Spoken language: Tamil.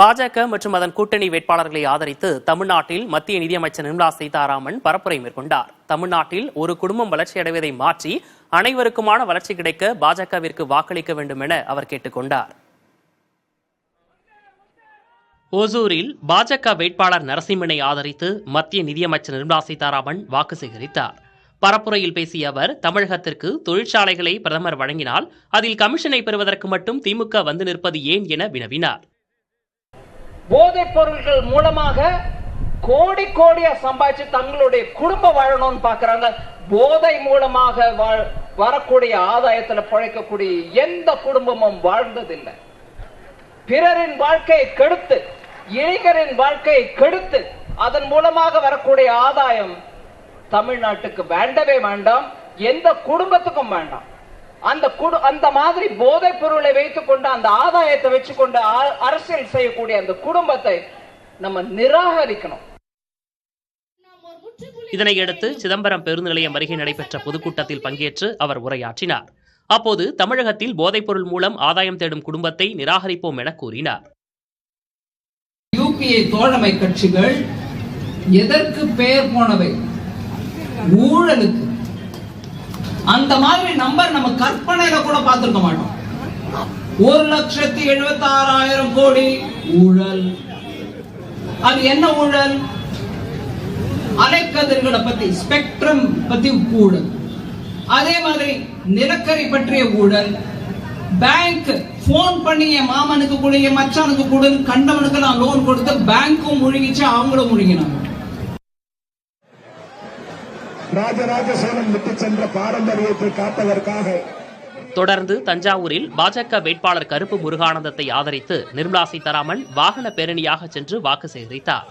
பாஜக மற்றும் அதன் கூட்டணி வேட்பாளர்களை ஆதரித்து தமிழ்நாட்டில் மத்திய நிதியமைச்சர் நிர்மலா சீதாராமன் பரப்புரை மேற்கொண்டார். தமிழ்நாட்டில் ஒரு குடும்பம் வளர்ச்சியடைவதை மாற்றி அனைவருக்குமான வளர்ச்சி கிடைக்க பாஜகவிற்கு வாக்களிக்க வேண்டும் என அவர் கேட்டுக்கொண்டார். ஓசூரில் பாஜக வேட்பாளர் நரசிம்மனை ஆதரித்து மத்திய நிதியமைச்சர் நிர்மலா சீதாராமன் வாக்கு சேகரித்தார். பரப்புரையில் பேசிய அவர், தமிழகத்திற்கு தொழிற்சாலைகளை பிரதமர் வழங்கினால் அதில் கமிஷனை பெறுவதற்கு மட்டும் திமுக வந்து நிற்பது ஏன் என வினவினார். போதைப் பொருட்கள் மூலமாக கோடி கோடியா சம்பாதிச்சு தங்களுடைய குடும்பம் வாழணும்னு பாக்குறாங்க. போதை மூலமாக வரக்கூடிய ஆதாயத்துல பிழைக்கக்கூடிய எந்த குடும்பமும் வாழ்ந்ததில்லை. பிறரின் வாழ்க்கையை கெடுத்து, இளைஞரின் வாழ்க்கையை கெடுத்து அதன் மூலமாக வரக்கூடிய ஆதாயம் தமிழ்நாட்டுக்கு வேண்டவே வேண்டாம், எந்த குடும்பத்துக்கும் வேண்டாம். அந்த மாதிரி போதைப் பொருளை வைத்துக் கொண்டு அந்த ஆதாயத்தை வச்சுக்கொண்டு அரசியல் செய்யக்கூடிய அந்த குடும்பத்தை நம்ம நிராகரிக்கணும். இதனையடுத்து சிதம்பரம் பேருந்து நிலையம் அருகே நடைபெற்ற பொதுக்கூட்டத்தில் பங்கேற்று அவர் உரையாற்றினார். அப்போது தமிழகத்தில் போதைப்பொருள் மூலம் ஆதாயம் தேடும் குடும்பத்தை நிராகரிப்போம் என கூறினார். யூபிஏ தோழமை கட்சிகள் எதற்கு பெயர் போனவை? ஊழலுக்கு. அந்த மாதிரி நம்பர் நம்ம கற்பனையில கூட பார்த்திருக்க மாட்டோம். 1,76,000 கோடி ஊழல். அது என்ன ஊழல்? அலைக்கதிர்களை பத்தி, ஸ்பெக்ட்ரம் பத்தி ஊழல். அதே மாதிரி நிலக்கரி பற்றிய ஊழல். பேங்க் போன் பண்ணி என் மாமனுக்கு கூட, என் மச்சானுக்கு கூட, கண்டவனுக்கு நான் லோன் கொடுத்து பேங்க்கும் முழுங்கிச்சு, அவங்களும் முழுங்கினாங்க. ராஜராஜ சோழன் விட்டு சென்ற பாரம்பரியத்தை காப்பதற்காக தொடர்ந்து தஞ்சாவூரில் பாஜக வேட்பாளர் கருப்பு முருகானந்தத்தை ஆதரித்து நிர்மலா சீதாராமன் வாகன பேரணியாக சென்று வாக்கு சேகரித்தார்.